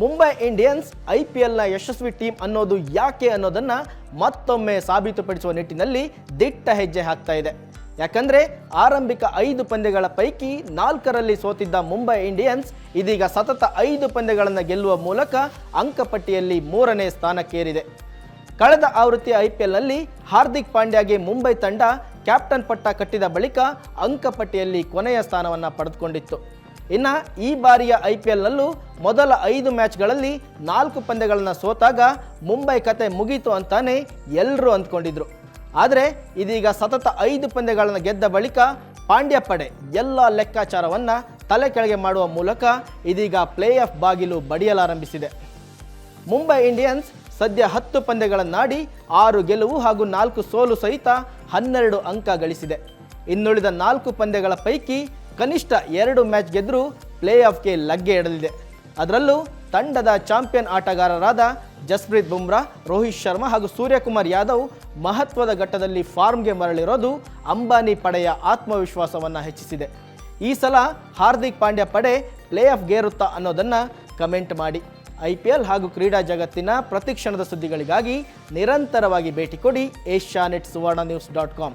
Mumbai Indians IPLನ ಯಶಸ್ವಿ team ಅನ್ನೋದು ಯಾಕೆ ಅನ್ನೋದನ್ನು ಮತ್ತೊಮ್ಮೆ ಸಾಬೀತುಪಡಿಸುವ ನಿಟ್ಟಿನಲ್ಲಿ ದಿಟ್ಟ ಹೆಜ್ಜೆ ಹಾಕ್ತಾ ಇದೆ. ಯಾಕಂದರೆ ಆರಂಭಿಕ 5 ಪಂದ್ಯಗಳ ಪೈಕಿ 4ರಲ್ಲಿ ಸೋತಿದ್ದ ಮುಂಬೈ ಇಂಡಿಯನ್ಸ್ ಇದೀಗ ಸತತ 5 ಪಂದ್ಯಗಳನ್ನು ಗೆಲ್ಲುವ ಮೂಲಕ ಅಂಕಪಟ್ಟಿಯಲ್ಲಿ 3ನೇ ಸ್ಥಾನಕ್ಕೇರಿದೆ. ಕಳೆದ ಆವೃತ್ತಿಯ IPLನಲ್ಲಿ ಹಾರ್ದಿಕ್ ಪಾಂಡ್ಯಗೆ ಮುಂಬೈ ತಂಡ ಕ್ಯಾಪ್ಟನ್ ಪಟ್ಟ ಕಟ್ಟಿದ ಬಳಿಕ ಅಂಕಪಟ್ಟಿಯಲ್ಲಿ ಕೊನೆಯ ಸ್ಥಾನವನ್ನು ಪಡೆದುಕೊಂಡಿತ್ತು. ಇನ್ನು ಈ ಬಾರಿಯ IPLನಲ್ಲೂ ಮೊದಲ 5 ಮ್ಯಾಚ್ಗಳಲ್ಲಿ 4 ಪಂದ್ಯಗಳನ್ನು ಸೋತಾಗ ಮುಂಬೈ ಕತೆ ಮುಗೀತು ಅಂತಾನೆ ಎಲ್ಲರೂ ಅಂದ್ಕೊಂಡಿದ್ರು. ಆದರೆ ಇದೀಗ ಸತತ 5 ಪಂದ್ಯಗಳನ್ನು ಗೆದ್ದ ಬಳಿಕ ಪಾಂಡ್ಯ ಪಡೆ ಎಲ್ಲ ಲೆಕ್ಕಾಚಾರವನ್ನು ತಲೆ ಕೆಳಗೆ ಮಾಡುವ ಮೂಲಕ ಇದೀಗ ಪ್ಲೇ ಆಫ್ ಬಾಗಿಲು ಬಡಿಯಲಾರಂಭಿಸಿದೆ. ಮುಂಬೈ ಇಂಡಿಯನ್ಸ್ ಸದ್ಯ 10 ಪಂದ್ಯಗಳನ್ನಾಡಿ 6 ಗೆಲುವು ಹಾಗೂ 4 ಸೋಲು ಸಹಿತ 12 ಅಂಕ ಗಳಿಸಿದೆ. ಇನ್ನುಳಿದ 4 ಪಂದ್ಯಗಳ ಪೈಕಿ ಕನಿಷ್ಠ 2 ಮ್ಯಾಚ್ ಗೆದ್ದರೂ ಪ್ಲೇ ಆಫ್ಗೆ ಲಗ್ಗೆ ಎಡಲಿದೆ. ಅದರಲ್ಲೂ ತಂಡದ ಚಾಂಪಿಯನ್ ಆಟಗಾರರಾದ ಜಸ್ಪ್ರೀತ್ ಬುಮ್ರಾ, ರೋಹಿತ್ ಶರ್ಮಾ ಹಾಗೂ ಸೂರ್ಯಕುಮಾರ್ ಯಾದವ್ ಮಹತ್ವದ ಘಟ್ಟದಲ್ಲಿ ಫಾರ್ಮ್ಗೆ ಮರಳಿರೋದು ಅಂಬಾನಿ ಪಡೆಯ ಆತ್ಮವಿಶ್ವಾಸವನ್ನು ಹೆಚ್ಚಿಸಿದೆ. ಈ ಸಲ ಹಾರ್ದಿಕ್ ಪಾಂಡ್ಯ ಪಡೆ ಪ್ಲೇ ಆಫ್ಗೇರುತ್ತಾ ಅನ್ನೋದನ್ನು ಕಮೆಂಟ್ ಮಾಡಿ. IPL ಹಾಗೂ ಕ್ರೀಡಾ ಜಗತ್ತಿನ ಪ್ರತಿಕ್ಷಣದ ಸುದ್ದಿಗಳಿಗಾಗಿ ನಿರಂತರವಾಗಿ ಭೇಟಿ ಕೊಡಿ ಏಷ್ಯಾನೆಟ್ ಸುವರ್ಣ ನ್ಯೂಸ್.com.